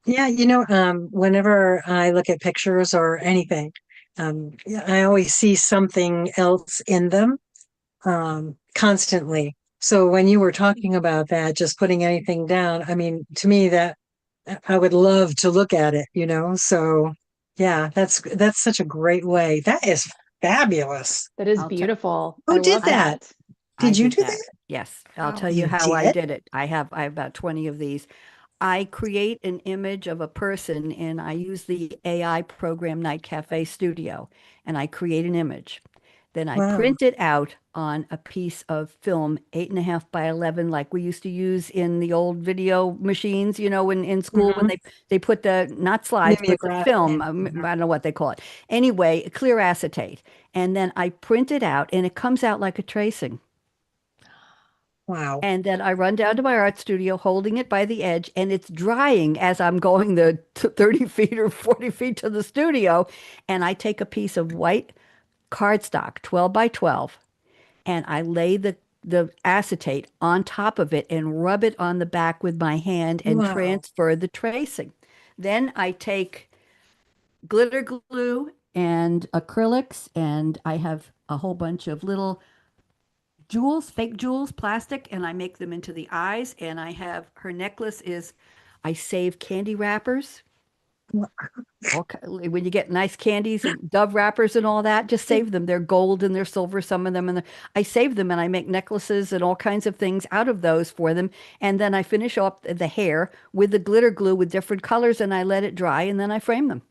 Yeah, whenever I look at pictures or anything, yeah, I always see something else in them, constantly. So when you were talking about that, just putting anything down, I mean, to me that I would love to look at it, you know? So yeah, that's such a great way. That is fabulous. That is I'll tell. beautiful. I Who did love I that? that. I Did you did do that. that? Yes, I'll Wow. tell you You how I did? did it. I have about 20 of these. I create an image of a person and I use the AI program Night Cafe Studio and I create an image. Then I Wow. print it out on a piece of film, 8.5 by 11, like we used to use in the old video machines, in school when Hmm. they put the, not slides, but the Mimeograph. Yeah. film, Mhm. I don't know what they call it. Anyway, clear acetate. And then I print it out and it comes out like a tracing. Wow. And then I run down to my art studio holding it by the edge, and it's drying as I'm going the 30 feet or 40 feet to the studio. And I take a piece of white cardstock, 12 by 12, and I lay the acetate on top of it and rub it on the back with my hand and Wow. transfer the tracing. Then I take glitter glue and acrylics, and I have a whole bunch of little jewels, fake jewels, plastic, and I make them into the eyes. And I have her necklace is, I save candy wrappers. When you get nice candies and Dove wrappers and all that, just save them. They're gold and they're silver, some of them, and I save them and I make necklaces and all kinds of things out of those for them. And then I finish up the hair with the glitter glue with different colors, and I let it dry, and then I frame them.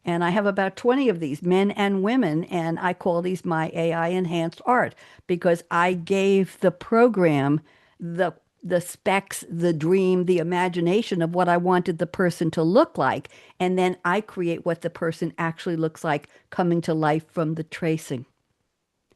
And I have about 20 of these, men and women, and I call these my AI enhanced art because I gave the program the the specs, the dream, the imagination of what I wanted the person to look like, and then I create what the person actually looks like coming to life from the tracing.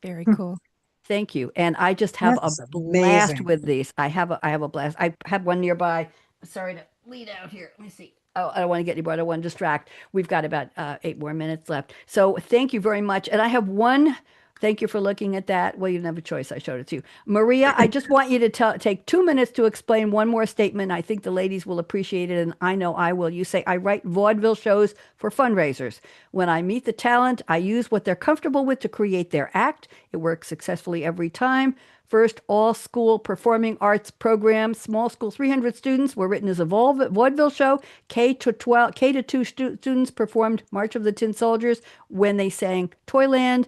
Very cool. Thank you. And I just have a That's blast amazing. with these. I have a blast. I have one nearby. Sorry to lead out here. Let me see. Oh, I don't want to get anybody. I don't want to distract. We've got about 8 more minutes left. So thank you very much. And I have one. Thank you for looking at that. Well, you didn't have a choice. I showed it to you. Maria, I just want you to take 2 minutes to explain one more statement. I think the ladies will appreciate it, and I know I will. You say, I write vaudeville shows for fundraisers. When I meet the talent, I use what they're comfortable with to create their act. It works successfully every time. First, all school performing arts program, small school, 300 students were written as a vaudeville show. K to 12, K to 2 students performed March of the Tin Soldiers when they sang Toyland.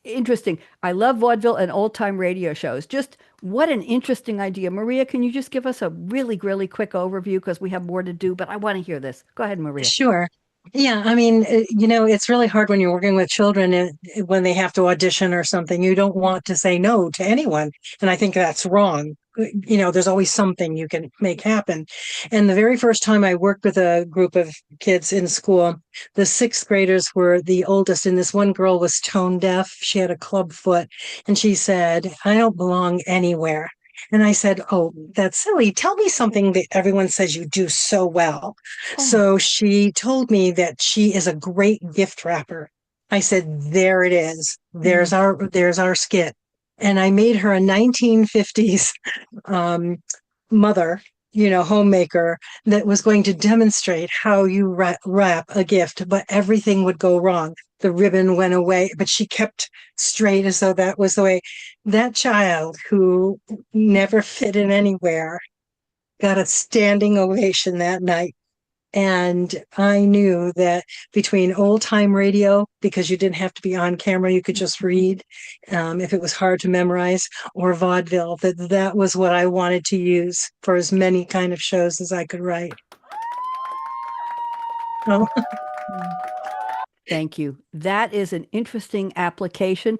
Interesting. I love vaudeville and old time radio shows. Just what an interesting idea. Maria, can you just give us a really, really quick overview because we have more to do, but I want to hear this. Go ahead, Maria. Sure. Yeah, I mean, it's really hard when you're working with children when they have to audition or something. You don't want to say no to anyone. And I think that's wrong. There's always something you can make happen. And the very first time I worked with a group of kids in school, the sixth graders were the oldest, and this one girl was tone deaf. She had a club foot, and she said, I don't belong anywhere. And I said, oh, that's silly. Tell me something that everyone says you do so well. Oh, So she told me that she is a great gift wrapper. I said, there it is. mm, There's our skit. And I made her a 1950s mother, homemaker that was going to demonstrate how you wrap a gift, but everything would go wrong. The ribbon went away, but she kept straight as though that was the way. That child who never fit in anywhere got a standing ovation that night. And I knew that between old time radio, because you didn't have to be on camera, you could just read if it was hard to memorize, or vaudeville, that was what I wanted to use for as many kind of shows as I could write. Oh. Thank you. That is an interesting application.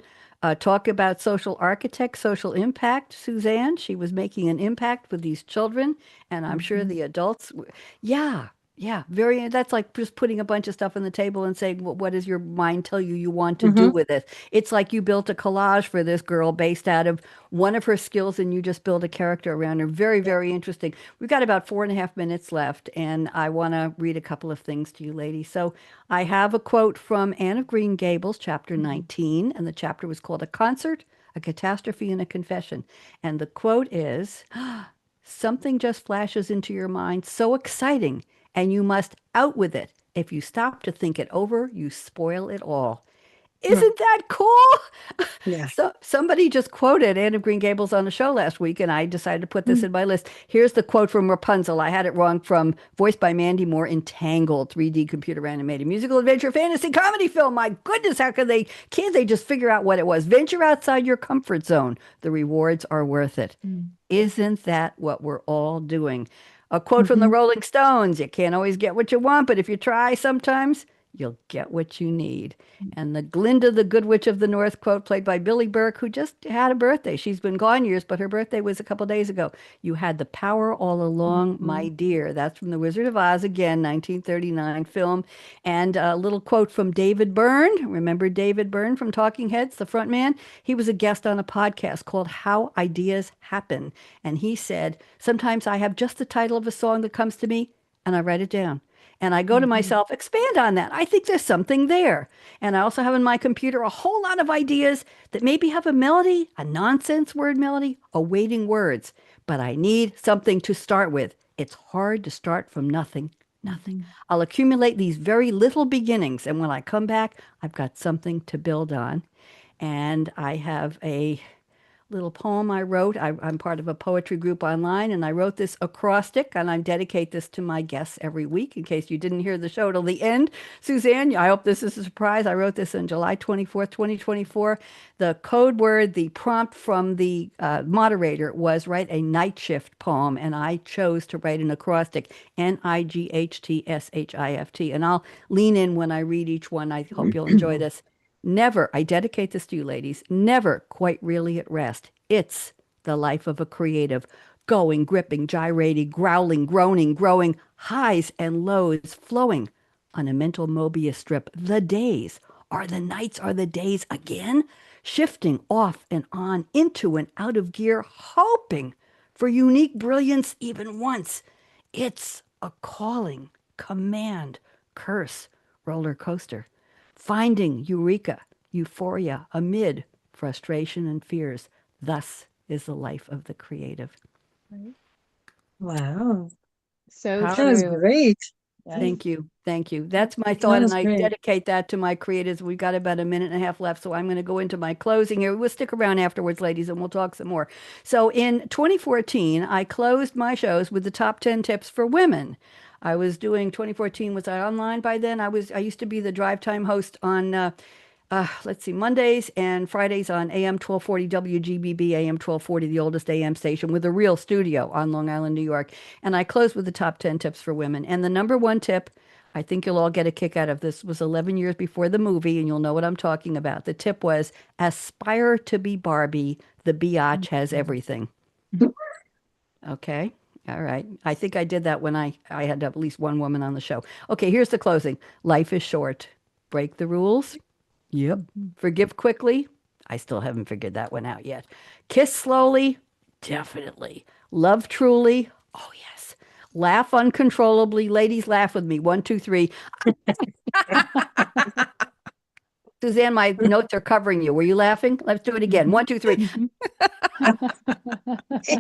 Talk about social architect, social impact, Suzanne. She was making an impact with these children, and I'm sure the adults. Yeah, yeah, very. That's like just putting a bunch of stuff on the table and saying, what does your mind tell you you want to do with it? It's like you built a collage for this girl based out of one of her skills, and you just build a character around her. Very, very interesting. We've got about 4.5 minutes left, and I want to read a couple of things to you, ladies. So I have a quote from Anne of Green Gables, chapter 19, and the chapter was called A Concert, a Catastrophe, and a Confession. And the quote is, something just flashes into your mind, so exciting, and you must out with it. If you stop to think it over, you spoil it all. Isn't that cool? Yeah. So somebody just quoted Anne of Green Gables on the show last week, and I decided to put this in my list. Here's the quote from Rapunzel. I had it wrong, from voiced by Mandy Moore in Tangled, 3D computer animated musical adventure fantasy comedy film. My goodness, how could they can't they just figure out what it was? Venture outside your comfort zone. The rewards are worth it. Isn't that what we're all doing? A quote from the Rolling Stones. You can't always get what you want, but if you try sometimes, you'll get what you need. And the Glinda, the Good Witch of the North quote, played by Billy Burke, who just had a birthday. She's been gone years, but her birthday was a couple days ago. You had the power all along, my dear. That's from The Wizard of Oz, again, 1939 film. And a little quote from David Byrne. Remember David Byrne from Talking Heads, the front man? He was a guest on a podcast called How Ideas Happen. And he said, sometimes I have just the title of a song that comes to me, and I write it down. And I go to myself, expand on that. I think there's something there. And I also have in my computer a whole lot of ideas that maybe have a melody, a nonsense word melody, awaiting words. But I need something to start with. It's hard to start from nothing. Nothing. I'll accumulate these very little beginnings. And when I come back, I've got something to build on. And I have a little poem I wrote. I'm part of a poetry group online, and I wrote this acrostic, and I dedicate this to my guests every week in case you didn't hear the show till the end. Suzanne, I hope this is a surprise. I wrote this on July 24th, 2024. The code word, the prompt from the moderator was write a night shift poem, and I chose to write an acrostic, NIGHTSHIFT. And I'll lean in when I read each one. I hope you'll enjoy this. Never, I dedicate this to you, ladies, never quite really at rest. It's the life of a creative, going, gripping, gyrating, growling, groaning, growing, highs and lows flowing on a mental Mobius strip. The days are the nights, are the days again, shifting off and on, into and out of gear, hoping for unique brilliance even once. It's a calling, command, curse, roller coaster. Finding eureka, euphoria amid frustration and fears. Thus is the life of the creative. Wow. So How- That was true. great. Yes. Thank you. Thank you. That's my thought, was and I great. dedicate that to my creatives. We've got about a minute and a half left, so I'm going to go into my closing here. We'll stick around afterwards, ladies, and we'll talk some more. So in 2014, I closed my shows with the top 10 tips for women. I was doing 2014. Was I online by then? I used to be the drive time host on let's see, Mondays and Fridays on AM 1240 WGBB, AM 1240, the oldest AM station with a real studio on Long Island, New York. And I closed with the top 10 tips for women. And the number one tip, I think you'll all get a kick out of this, was 11 years before the movie, and you'll know what I'm talking about. The tip was, aspire to be Barbie. The biatch has everything. Okay. All right. I think I did that when I had at least one woman on the show. Okay, here's the closing. Life is short. Break the rules. Yep. Forgive quickly. I still haven't figured that one out yet. Kiss slowly. Definitely. Love truly. Oh, yes. Laugh uncontrollably. Ladies, laugh with me. 1, 2, 3. Suzanne, my notes are covering you. Were you laughing? Let's do it again. 1, 2, 3.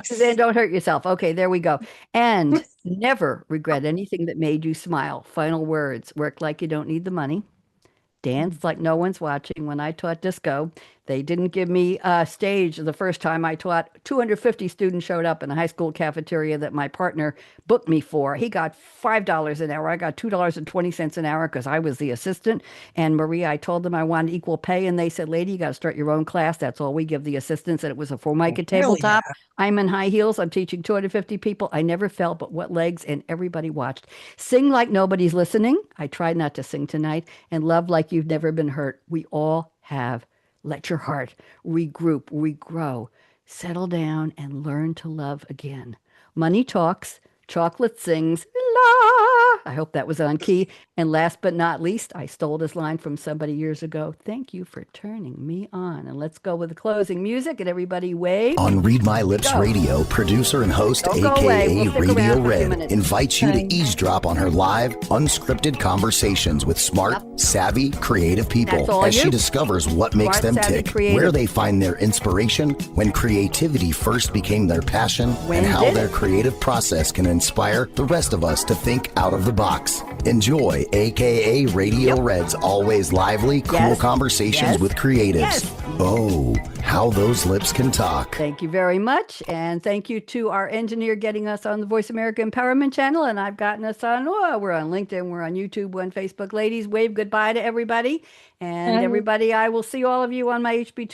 Suzanne, don't hurt yourself. Okay, there we go. And never regret anything that made you smile. Final words. Work like you don't need the money. Dance like no one's watching. When I taught disco, they didn't give me a stage the first time I taught. 250 students showed up in a high school cafeteria that my partner booked me for. He got $5 an hour. I got $2.20 an hour because I was the assistant. And Maria, I told them I wanted equal pay, and they said, "Lady, you got to start your own class. That's all we give the assistants." And it was a Formica tabletop. I'm in high heels. I'm teaching 250 people. I never felt but what legs, and everybody watched. Sing like nobody's listening. I tried not to sing tonight. And love like you've never been hurt. We all have. Let your heart regroup, regrow, settle down, and learn to love again. Money talks, chocolate sings, la. I hope that was on key. And last but not least, I stole this line from somebody years ago. Thank you for turning me on. And let's go with the closing music, and everybody wave. On Read My Lips Radio, producer and host, aka Radio Red, invites you to eavesdrop on her live, unscripted conversations with smart, savvy, creative people as she discovers what makes them tick, where they find their inspiration, when creativity first became their passion, and how their creative process can inspire the rest of us to think out of the box. Enjoy aka Radio Red's always lively, cool conversations with creatives. Oh, how those lips can talk. Thank you very much. And thank you to our engineer getting us on the Voice America Empowerment Channel. And I've gotten us on, we're on LinkedIn, we're on YouTube, we're on Facebook. Ladies, wave goodbye to everybody. And everybody, I will see all of you on my HB2